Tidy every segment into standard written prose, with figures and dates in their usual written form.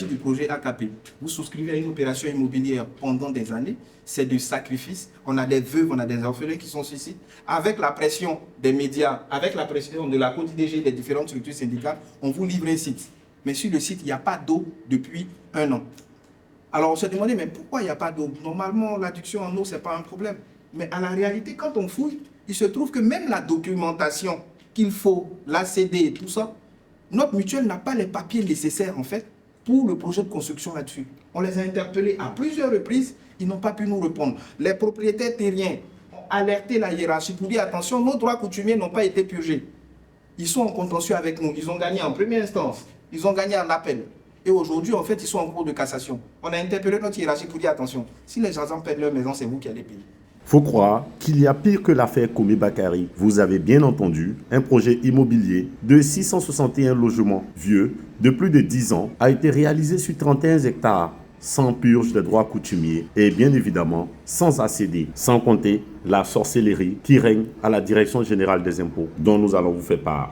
Du projet AKP. Vous souscrivez à une opération immobilière pendant des années, c'est du sacrifice. On a des veuves, on a des orphelins qui sont sur site. Avec la pression des médias, avec la pression de la CODIDG, des différentes structures syndicales, on vous livre un site. Mais sur le site, il n'y a pas d'eau depuis 1 an. Alors on se demandait, mais pourquoi il n'y a pas d'eau? Normalement, l'adduction en eau, ce n'est pas un problème. Mais à la réalité, quand on fouille, il se trouve que même la documentation qu'il faut, l'ACD et tout ça, notre mutuelle n'a pas les papiers nécessaires en fait pour le projet de construction là-dessus. On les a interpellés à plusieurs reprises, ils n'ont pas pu nous répondre. Les propriétaires terriens ont alerté la hiérarchie pour dire attention, nos droits coutumiers n'ont pas été purgés. Ils sont en contentieux avec nous, ils ont gagné en première instance, ils ont gagné en appel. Et aujourd'hui, en fait, ils sont en cours de cassation. On a interpellé notre hiérarchie pour dire attention, si les gens perdent leur maison, c'est vous qui allez payer. Faut croire qu'il y a pire que l'affaire Komi Bakari. Vous avez bien entendu, un projet immobilier de 661 logements vieux de plus de 10 ans a été réalisé sur 31 hectares, sans purge des droits coutumiers et bien évidemment sans ACD, sans compter la sorcellerie qui règne à la Direction générale des impôts dont nous allons vous faire part.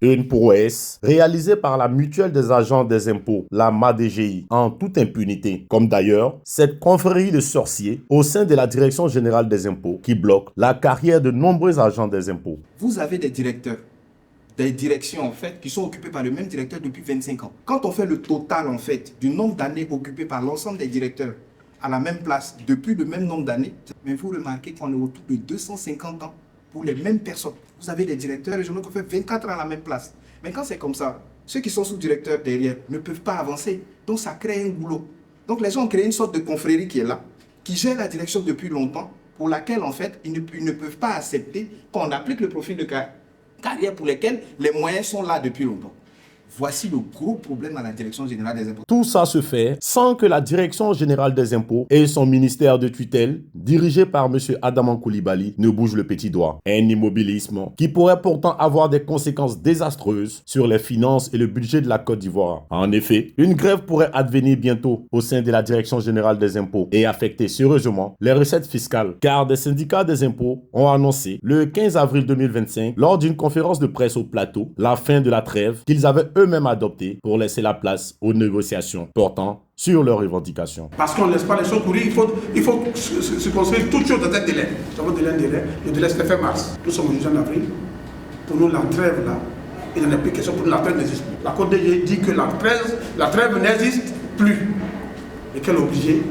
Une prouesse réalisée par la mutuelle des agents des impôts, la MADGI, en toute impunité. Comme d'ailleurs, cette confrérie de sorciers au sein de la Direction générale des impôts qui bloque la carrière de nombreux agents des impôts. Vous avez des directeurs, des directions en fait, qui sont occupées par le même directeur depuis 25 ans. Quand on fait le total en fait du nombre d'années occupées par l'ensemble des directeurs à la même place depuis le même nombre d'années, mais vous remarquez qu'on est autour de 250 ans pour les mêmes personnes. Vous avez des directeurs régionaux qui ont fait 24 ans à la même place. Mais quand c'est comme ça, ceux qui sont sous-directeurs derrière ne peuvent pas avancer. Donc ça crée un boulot. Donc les gens ont créé une sorte de confrérie qui est là, qui gère la direction depuis longtemps, pour laquelle en fait ils ne peuvent pas accepter qu'on applique le profil de carrière pour lesquels les moyens sont là depuis longtemps. Voici le gros problème à la Direction générale des impôts. Tout ça se fait sans que la Direction générale des impôts et son ministère de tutelle, dirigé par M. Adaman Coulibaly, ne bougent le petit doigt. Un immobilisme qui pourrait pourtant avoir des conséquences désastreuses sur les finances et le budget de la Côte d'Ivoire. En effet, une grève pourrait advenir bientôt au sein de la Direction générale des impôts et affecter sérieusement les recettes fiscales, car des syndicats des impôts ont annoncé le 15 avril 2025, lors d'une conférence de presse au plateau, la fin de la trêve qu'ils avaient eux-mêmes adopté pour laisser la place aux négociations portant sur leurs revendications. Parce qu'on ne laisse pas les choses courir, il faut se construire toute chose dans un délai. Nous avons un délai, le délai c'est fin mars. Nous sommes aujourd'hui en avril. Pour nous, la trêve là, il n'en a plus question, pour nous la trêve n'existe plus. La Côte d'Ivoire dit que la trêve n'existe plus. Et qu'elle est obligée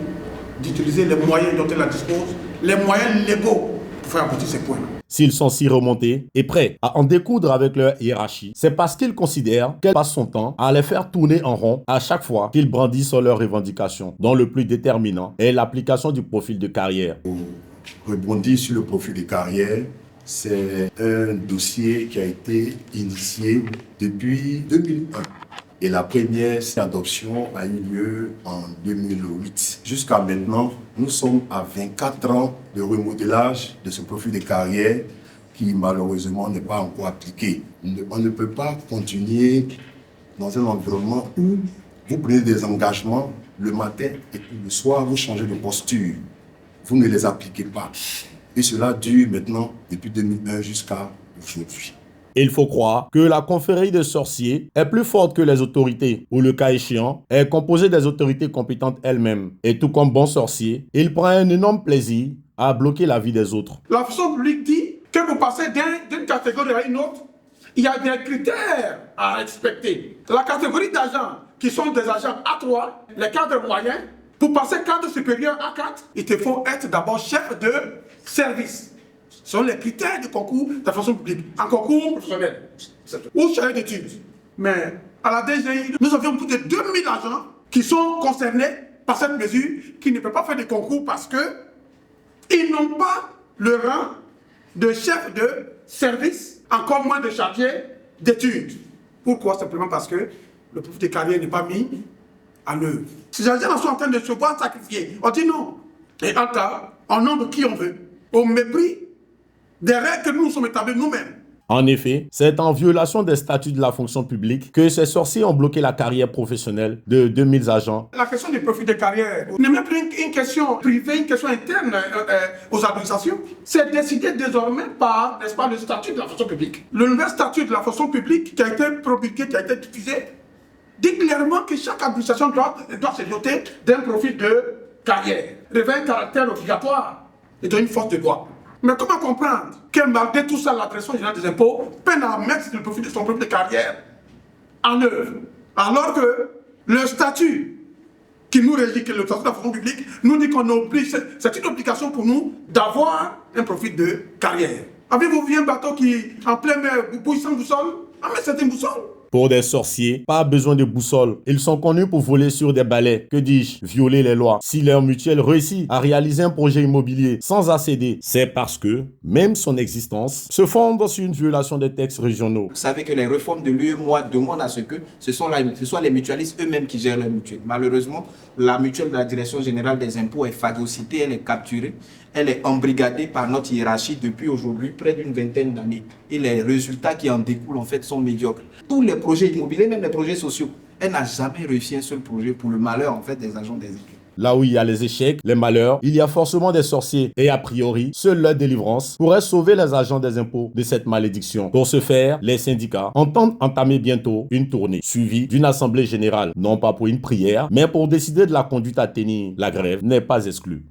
d'utiliser les moyens dont elle la dispose, les moyens légaux pour faire aboutir ces points-là. S'ils sont si remontés et prêts à en découdre avec leur hiérarchie, c'est parce qu'ils considèrent qu'elle passe son temps à les faire tourner en rond à chaque fois qu'ils brandissent leurs revendications, dont le plus déterminant est l'application du profil de carrière. Pour rebondir sur le profil de carrière, c'est un dossier qui a été initié depuis 2001. Et la première adoption a eu lieu en 2008. Jusqu'à maintenant, nous sommes à 24 ans de remodelage de ce profil de carrière qui malheureusement n'est pas encore appliqué. On ne peut pas continuer dans un environnement où vous prenez des engagements le matin et puis le soir vous changez de posture. Vous ne les appliquez pas. Et cela dure maintenant depuis 2001 jusqu'à aujourd'hui. Il faut croire que la confrérie de sorciers est plus forte que les autorités, ou le cas échéant, est composée des autorités compétentes elles-mêmes. Et tout comme bon sorcier, il prend un énorme plaisir à bloquer la vie des autres. La fonction publique dit que vous passez d'une catégorie à une autre, il y a des critères à respecter. La catégorie d'agents qui sont des agents A3, les cadres moyens, pour passer cadre supérieur A4, il te faut être d'abord chef de service. Ce sont les critères du concours de la fonction publique, un concours professionnel ou chargé d'études. Mais à la DGI, nous avions plus de 2000 agents qui sont concernés par cette mesure, qui ne peuvent pas faire de concours parce qu'ils n'ont pas le rang de chef de service, encore moins de chargé d'études. Pourquoi? Simplement parce que le profil de carrière n'est pas mis en œuvre. Ces agents sont en train de se voir sacrifier. On dit non. Et en tas, on nomme qui on veut, au mépris des règles que nous sommes établis nous-mêmes. En effet, c'est en violation des statuts de la fonction publique que ces sorciers ont bloqué la carrière professionnelle de 2000 agents. La question du profil de carrière n'est même plus une question privée, une question interne aux administrations. C'est décidé désormais par, n'est-ce pas, le statut de la fonction publique. Le nouvel statut de la fonction publique qui a été promulgué, qui a été diffusé, dit clairement que chaque administration doit se doter d'un profil de carrière, revêt un caractère obligatoire et donne une force de loi. Mais comment comprendre que malgré tout ça, la direction générale des impôts peine à mettre le profil de son profil de carrière en œuvre, alors que le statut qui nous régit, que le statut de la fonction publique, nous dit qu'on oblige, c'est une obligation pour nous d'avoir un profil de carrière. Avez-vous vu un bateau qui, en pleine mer, bouille sans boussole? Ah, mais c'est une boussole. Pour des sorciers, pas besoin de boussole. Ils sont connus pour voler sur des balais. Que dis-je? Violer les lois. Si leur mutuelle réussit à réaliser un projet immobilier sans accéder, c'est parce que, même son existence, se fonde sur une violation des textes régionaux. Vous savez que les réformes de l'UEMOA demandent à ce que ce soit les mutualistes eux-mêmes qui gèrent leur mutuelle. Malheureusement, la mutuelle de la Direction générale des impôts est phagocytée, elle est capturée, elle est embrigadée par notre hiérarchie depuis aujourd'hui près d'une vingtaine d'années. Et les résultats qui en découlent en fait sont médiocres. Tous les projets immobiliers, même les projets sociaux, elle n'a jamais réussi un seul projet pour le malheur en fait des agents des impôts. Là où il y a les échecs, les malheurs, il y a forcément des sorciers. Et a priori, seule leur délivrance pourrait sauver les agents des impôts de cette malédiction. Pour ce faire, les syndicats entendent entamer bientôt une tournée, suivie d'une assemblée générale. Non pas pour une prière, mais pour décider de la conduite à tenir. La grève n'est pas exclue.